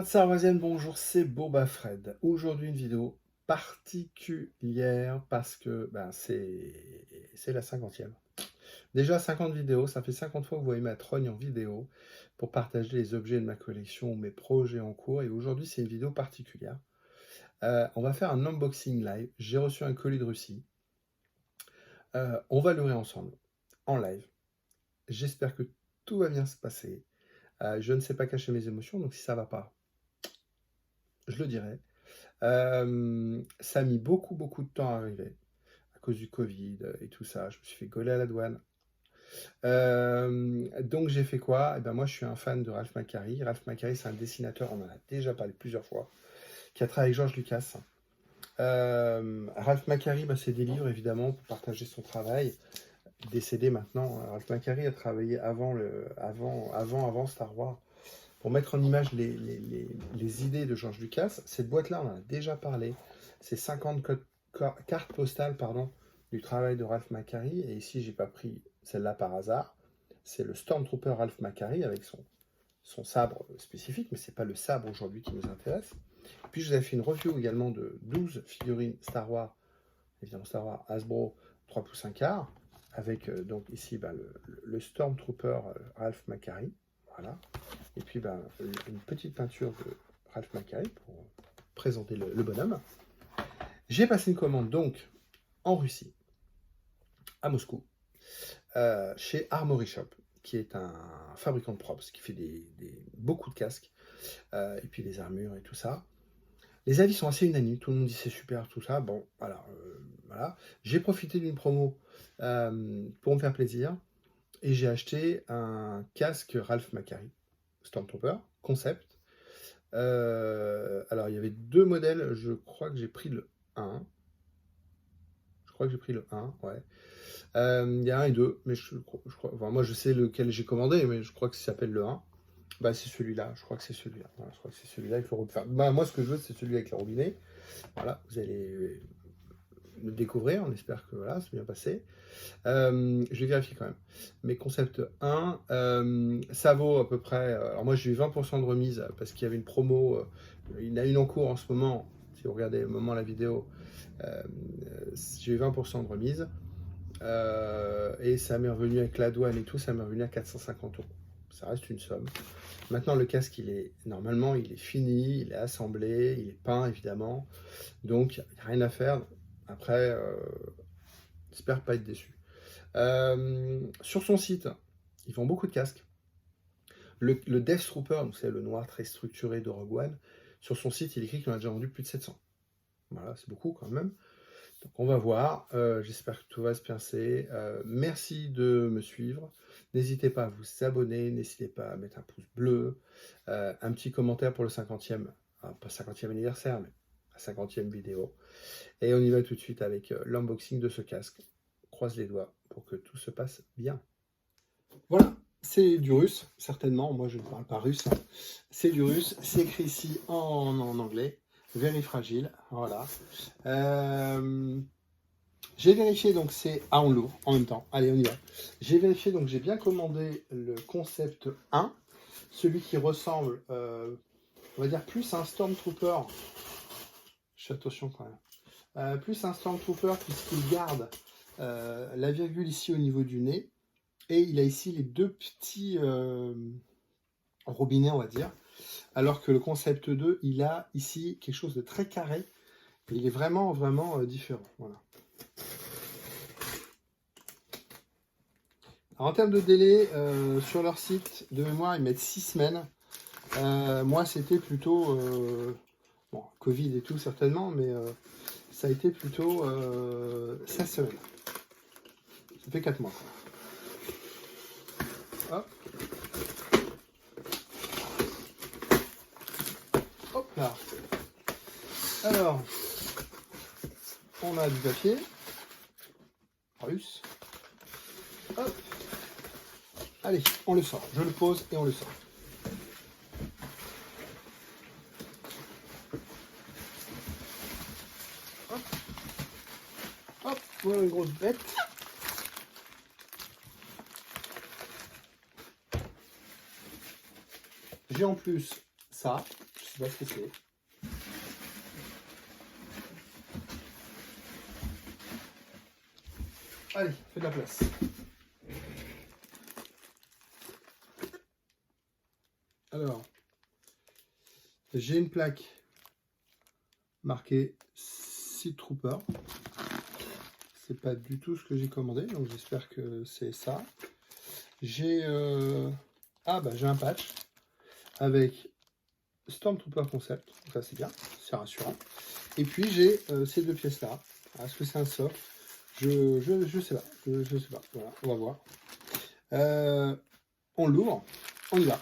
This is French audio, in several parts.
Sarwasienne, bonjour, c'est Boba Fred. Aujourd'hui, une vidéo particulière parce que c'est la 50e. Déjà 50 vidéos, ça fait 50 fois que vous voyez ma trogne en vidéo pour partager les objets de ma collection ou mes projets en cours. Et aujourd'hui, c'est une vidéo particulière. On va faire un unboxing live. J'ai reçu un colis de Russie. On va l'ouvrir ensemble, en live. J'espère que tout va bien se passer. Je ne sais pas cacher mes émotions, donc si ça ne va pas, je le dirai. Ça a mis beaucoup de temps à arriver, à cause du Covid et tout ça. Je me suis fait gauler à la douane. Donc j'ai fait quoi? Eh ben moi, je suis un fan de Ralph McQuarrie. Ralph McQuarrie, c'est un dessinateur, on en a déjà parlé plusieurs fois, qui a travaillé avec George Lucas. Ralph McQuarrie, c'est des livres, évidemment, pour partager son travail. Décédé maintenant. Ralph McQuarrie a travaillé avant Star Wars, pour mettre en image les idées de George Lucas. Cette boîte-là, on en a déjà parlé. C'est 50 cartes postales du travail de Ralph McQuarrie. Et ici, j'ai pas pris celle-là par hasard. C'est le Stormtrooper Ralph McQuarrie avec son sabre spécifique, mais c'est pas le sabre aujourd'hui qui nous intéresse. Puis je vous avais fait une review également de 12 figurines Star Wars, évidemment Star Wars Hasbro 3 pouces 1 quart, avec donc ici le Stormtrooper Ralph McQuarrie. Voilà. Et puis une petite peinture de Ralph McQuarrie pour présenter le bonhomme. J'ai passé une commande donc en Russie, à Moscou, chez Armory Shop, qui est un fabricant de props, qui fait beaucoup de casques, et puis des armures et tout ça. Les avis sont assez unanimes, tout le monde dit c'est super, tout ça. Bon, voilà. J'ai profité d'une promo pour me faire plaisir. Et j'ai acheté un casque Ralph McQuarrie, Stormtrooper, concept. Alors, il y avait deux modèles, je crois que j'ai pris le 1. Ouais. Il y a un et deux, mais je crois, enfin, moi je sais lequel j'ai commandé, mais je crois que ça s'appelle le 1. C'est celui-là, je crois que c'est celui-là. Voilà, je crois que c'est celui-là, il faut refaire. Moi, ce que je veux, c'est celui avec le robinet. Voilà, vous allez le découvrir, on espère que voilà, c'est bien passé. Je vais vérifier quand même. Mais concept 1, ça vaut à peu près. Alors moi j'ai eu 20% de remise parce qu'il y avait une promo. Il y en a une en cours en ce moment. Si vous regardez au moment la vidéo, j'ai eu 20% de remise. Et ça m'est revenu avec la douane et tout, ça m'est revenu à 450 €. Ça reste une somme. Maintenant le casque, normalement il est fini, il est assemblé, il est peint évidemment. Donc il n'y a rien à faire. Après, j'espère pas être déçu. Sur son site, ils font beaucoup de casques. Le Death Trooper, donc c'est le noir très structuré de Rogue One, sur son site, il écrit qu'il en a déjà vendu plus de 700. Voilà, c'est beaucoup quand même. Donc on va voir. J'espère que tout va se passer. Merci de me suivre. N'hésitez pas à vous abonner. N'hésitez pas à mettre un pouce bleu. Un petit commentaire pour le 50e, pas 50e anniversaire, mais la 50e vidéo. Et on y va tout de suite avec l'unboxing de ce casque. Croise les doigts pour que tout se passe bien. Voilà, c'est du russe, certainement. Moi, je ne parle pas russe. C'est du russe. C'est écrit ici en anglais. Very fragile. Voilà. J'ai vérifié, donc c'est... Ah, on l'ouvre en même temps. Allez, on y va. J'ai vérifié, donc j'ai bien commandé le concept 1. Celui qui ressemble, on va dire, plus à un Stormtrooper. Je fais attention quand même. Plus un Stormtrooper puisqu'il garde la virgule ici au niveau du nez. Et il a ici les deux petits robinets, on va dire. Alors que le concept 2, il a ici quelque chose de très carré. Et il est vraiment différent. Voilà. Alors, en termes de délai, sur leur site, de mémoire, ils mettent 6 semaines. Moi, c'était plutôt... bon, Covid et tout, certainement, mais ça a été plutôt 16 semaines. Ça fait 4 mois. Hop. Hop là. Alors, on a du papier russe. Hop. Allez, on le sort. Je le pose et on le sort. Hop. Hop. Voilà une grosse bête. J'ai en plus ça, je sais pas ce que c'est. Allez, fais de la place. Alors, j'ai une plaque marquée Seed Trooper. C'est pas du tout ce que j'ai commandé, donc j'espère que c'est ça. J'ai j'ai un patch avec Stormtrooper Concept, ça c'est bien, c'est rassurant. Et puis j'ai ces deux pièces là. Est-ce que c'est un soft? Je sais pas, je sais pas. Voilà, on va voir. On l'ouvre, on y va,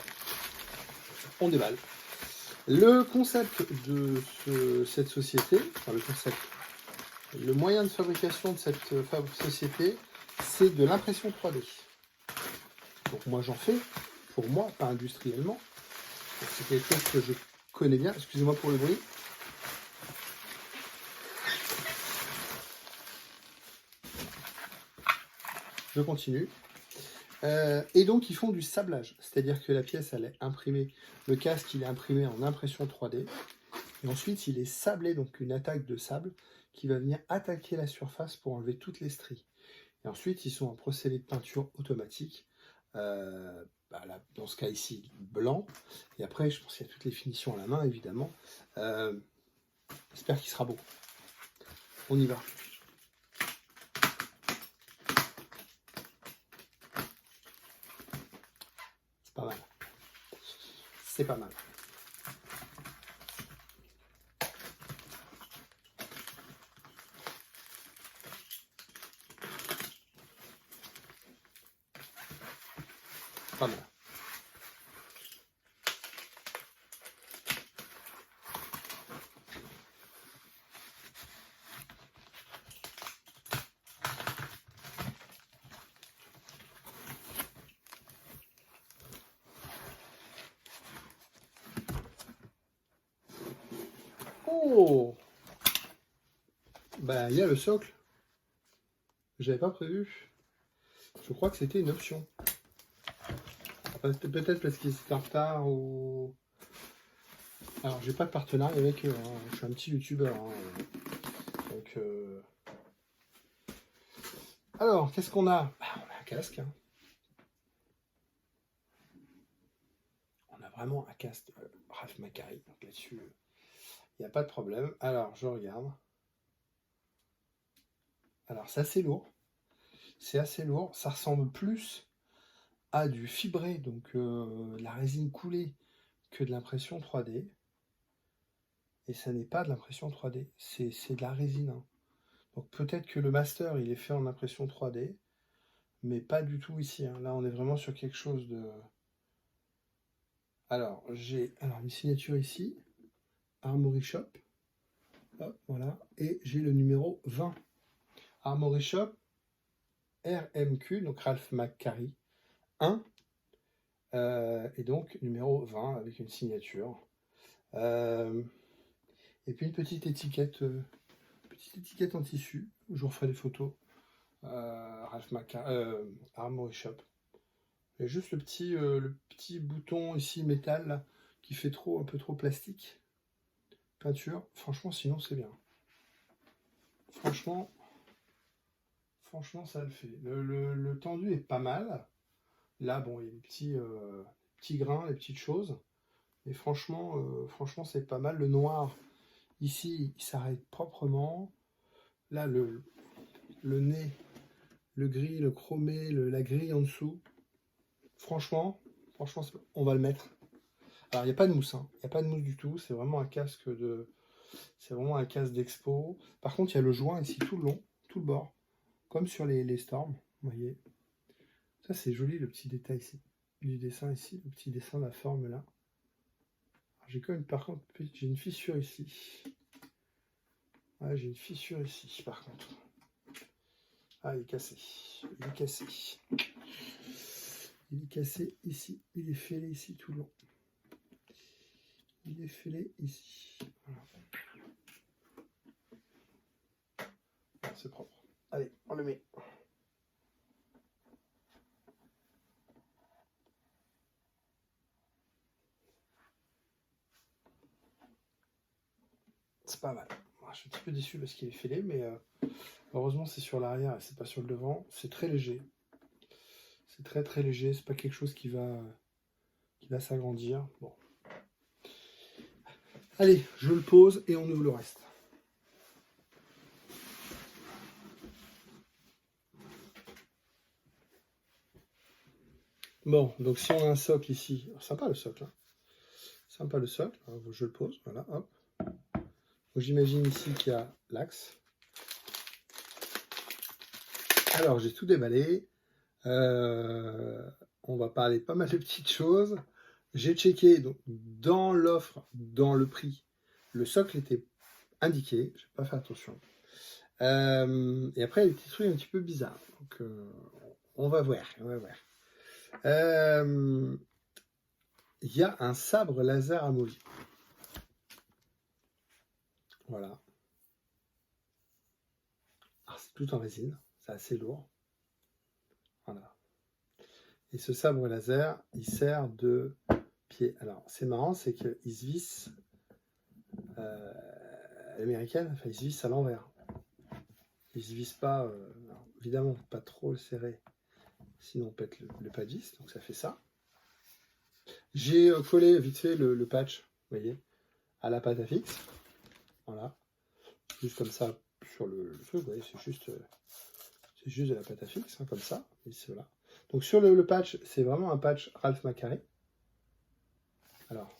on déballe. Le concept de cette société, enfin le concept, le moyen de fabrication de cette société, c'est de l'impression 3D. Donc moi j'en fais, pour moi, pas industriellement. C'est quelque chose que je connais bien. Excusez-moi pour le bruit. Je continue. Et donc ils font du sablage, c'est-à-dire que la pièce elle est imprimée, le casque il est imprimé en impression 3D, et ensuite il est sablé, donc une attaque de sable qui va venir attaquer la surface pour enlever toutes les stries. Et ensuite ils sont en procédé de peinture automatique, là, dans ce cas ici blanc, et après je pense qu'il y a toutes les finitions à la main évidemment. J'espère qu'il sera beau. On y va. C'est pas mal. C'est pas mal. Pas mal. Oh, il y a le socle. J'avais pas prévu. Je crois que c'était une option. Peut-être parce qu'ils étaient en retard ou... Alors, j'ai pas de partenariat avec eux. Hein. Je suis un petit youtubeur. Hein. Donc, alors, qu'est-ce qu'on a? On a un casque. Hein. On a vraiment un casque Ralph McQuarrie. Donc là-dessus, il n'y a pas de problème. Alors, je regarde. Alors, c'est assez lourd. C'est assez lourd. Ça ressemble plus à du fibré, donc la résine coulée, que de l'impression 3D. Et ça n'est pas de l'impression 3D. C'est de la résine. Hein. Donc peut-être que le master, il est fait en impression 3D, mais pas du tout ici. Hein. Là, on est vraiment sur quelque chose de... Alors, j'ai une signature ici, Armory Shop. Hop, voilà. Et j'ai le numéro 20. Armory Shop, RMQ, donc Ralph McQuarrie 1. Et donc, numéro 20 avec une signature. Et puis une petite étiquette en tissu. Je vous referai des photos. Ralph McQuarrie, Armory Shop. Il y a juste le petit bouton ici métal là, qui fait un peu trop plastique. Peinture, franchement sinon c'est bien. Franchement ça le fait. Le tendu est pas mal. Là bon il y a des petits grains, des petites choses. Mais franchement c'est pas mal. Le noir ici il s'arrête proprement. Là le nez, le gris, le chromé, la grille en dessous. Franchement on va le mettre. Alors, il n'y a pas de mousse, hein. Il n'y a pas de mousse du tout. C'est vraiment un casque d'expo. Par contre, il y a le joint ici tout le long, tout le bord, comme sur les Storm. Vous voyez. Ça, c'est joli le petit détail ici, du dessin ici, le petit dessin de la forme là. J'ai quand même, par contre, j'ai une fissure ici. Ouais, j'ai une fissure ici, par contre. Ah, il est cassé. Il est cassé. Il est cassé ici. Il est fêlé ici tout le long. Il est fêlé ici. Voilà. C'est propre. Allez, on le met. peu déçu parce qu'il est fêlé, mais heureusement c'est sur l'arrière et c'est pas sur le devant. C'est très léger. C'est très très léger, c'est pas quelque chose qui va s'agrandir. Bon. Allez, je le pose et on ouvre le reste. Bon, donc si on a un socle ici, sympa le socle, hein. Sympa le socle, alors, je le pose, voilà, hop. J'imagine ici qu'il y a l'axe. Alors j'ai tout déballé, on va parler pas mal de petites choses. J'ai checké donc, dans l'offre, dans le prix, le socle était indiqué, je n'ai pas fait attention. Et après, il y a des petits trucs un petit peu bizarres. Donc, on va voir. Il y a un sabre laser amovible. Voilà. C'est tout en résine, c'est assez lourd. Voilà. Et ce sabre laser, il sert de pied. Alors, c'est marrant, c'est qu'il se visse l'américaine, enfin, il se visse à l'envers. Il se visse pas, alors, évidemment, pas trop le serrer, sinon on pète le pas de vis, donc ça fait ça. J'ai collé vite fait le patch, vous voyez, à la pâte à fixe. Voilà. Juste comme ça sur le truc, vous voyez, c'est juste de la pâte à fixe, hein, comme ça. Et voilà. Donc sur le patch, c'est vraiment un patch Ralph McQuarrie. Alors,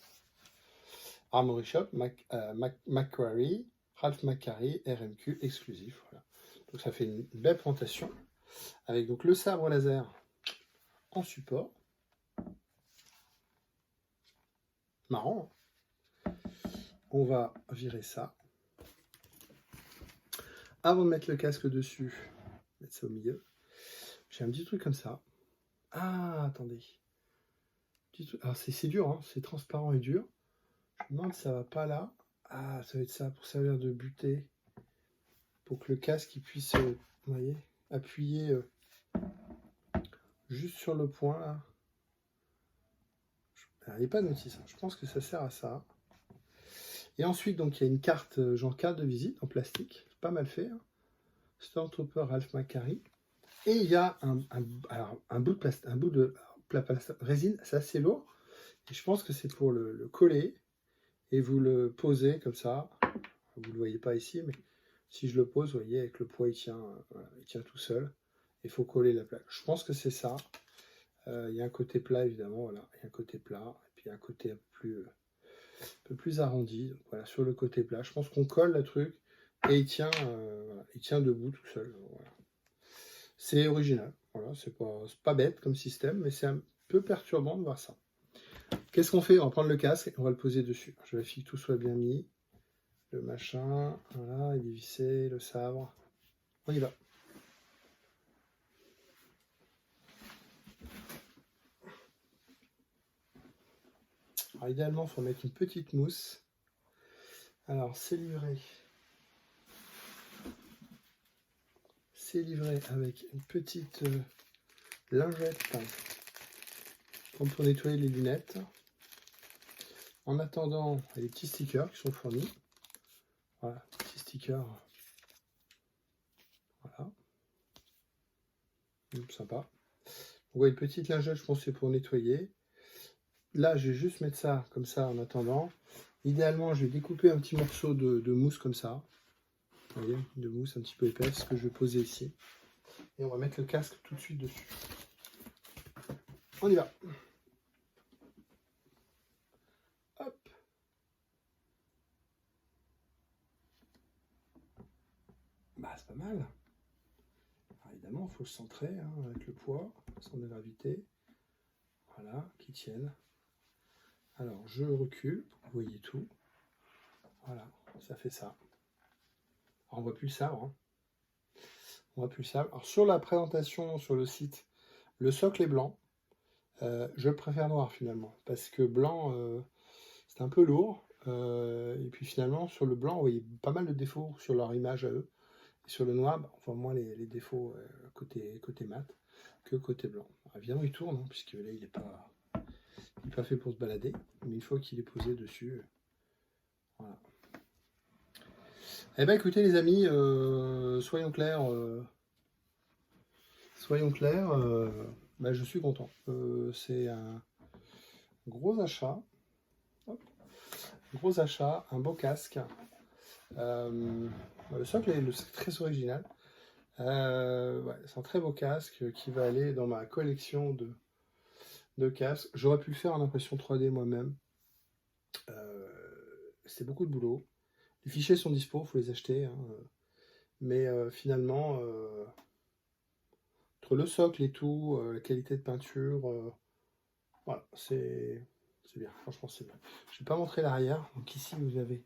Armory Shop, McQuarrie, Ralph McQuarrie, RMQ exclusif. Voilà. Donc ça fait une belle présentation avec donc le sabre laser en support. Marrant. Hein. On va virer ça. Avant de mettre le casque dessus, mettre ça au milieu, j'ai un petit truc comme ça. Ah, attendez. Alors c'est dur, hein, c'est transparent et dur. Je me demande si ça va pas là. Ah, ça va être ça pour servir de butée. Pour que le casque il puisse, vous voyez, appuyer juste sur le point là. Alors, il n'est pas notice, hein. Je pense que ça sert à ça. Et ensuite, donc il y a une carte, genre carte de visite en plastique, pas mal fait. Hein. Stormtrooper Ralph McQuarrie. Et il y a un bout de résine, c'est assez lourd. Et je pense que c'est pour le coller et vous le posez comme ça. Vous ne le voyez pas ici, mais si je le pose, vous voyez, avec le poids, il tient tout seul. Il faut coller la plaque. Je pense que c'est ça. Il y a un côté plat, évidemment. Voilà, il y a un côté plat. Et puis un côté un peu plus arrondi. Donc, voilà, sur le côté plat. Je pense qu'on colle le truc et il tient debout tout seul. Voilà. C'est original. Voilà, c'est pas bête comme système, mais c'est un peu perturbant de voir ça. Qu'est-ce qu'on fait? On va prendre le casque et on va le poser dessus. Je vérifie que tout soit bien mis. Le machin, voilà, il est vissé, le sabre. On y va. Alors, idéalement, il faut mettre une petite mousse. Alors, c'est livré. C'est livré avec une petite lingette comme pour nettoyer les lunettes. En attendant, il y a des petits stickers qui sont fournis. Voilà, petits stickers. Voilà. Sympa. On voit une petite lingette, je pense que c'est pour nettoyer. Là, je vais juste mettre ça comme ça en attendant. Idéalement, je vais découper un petit morceau de mousse comme ça. Vous voyez, de mousse un petit peu épaisse que je vais poser ici. Et on va mettre le casque tout de suite dessus. On y va. Hop. Bah, c'est pas mal. Alors, évidemment, il faut se centrer hein, avec le poids, centre de gravité. Voilà, qui tienne. Alors, je recule pour que vous voyez tout. Voilà, ça fait ça. Alors, on voit plus le sabre. Hein. On voit plus le sabre. Alors, sur la présentation sur le site, le socle est blanc. Je préfère noir finalement, parce que blanc, c'est un peu lourd. Et puis finalement, sur le blanc, vous voyez pas mal de défauts sur leur image à eux. Et sur le noir, bah, on voit moins les défauts côté mat que côté blanc. Alors, évidemment, il tourne, hein, puisque là, il n'est pas fait pour se balader. Mais une fois qu'il est posé dessus, voilà. Eh ben écoutez les amis, soyons clairs, bah, je suis content. C'est un gros achat. Hop. Gros achat, un beau casque. Le socle est très original. Ouais, c'est un très beau casque qui va aller dans ma collection de casques. J'aurais pu le faire en impression 3D moi-même. C'était beaucoup de boulot. Les fichiers sont dispo, il faut les acheter. Hein. Mais finalement, entre le socle et tout, la qualité de peinture, voilà, c'est bien. Franchement, c'est bien. Je ne vais pas montrer l'arrière. Donc ici, vous avez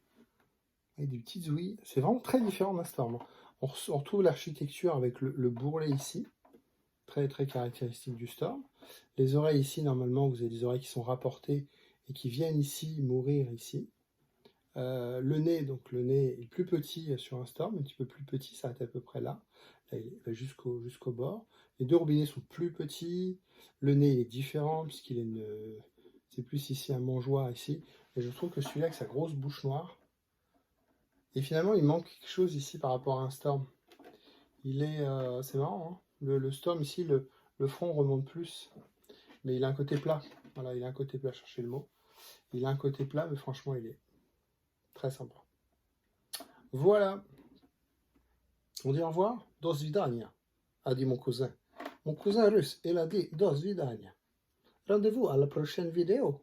des petites ouïes. C'est vraiment très différent d'un Storm. On retrouve l'architecture avec le bourrelet ici. Très, très caractéristique du Storm. Les oreilles ici, normalement, vous avez des oreilles qui sont rapportées et qui viennent ici mourir ici. Le nez, donc le nez est plus petit sur un Storm, un petit peu plus petit, ça s'arrête à peu près là. Là il va jusqu'au bord. Les deux robinets sont plus petits. Le nez il est différent puisqu'il est c'est plus ici un mangeoire ici. Et je trouve que celui-là avec sa grosse bouche noire. Et finalement il manque quelque chose ici par rapport à un Storm. Il est, c'est marrant, hein, le Storm ici, le front remonte plus, mais il a un côté plat. Voilà, il a un côté plat, cherchez le mot. Il a un côté plat, mais franchement il est très sympa. Voilà. On dit au revoir. До свидания, a dit mon cousin. Mon cousin russe, il a dit до свидания. Rendez-vous à la prochaine vidéo.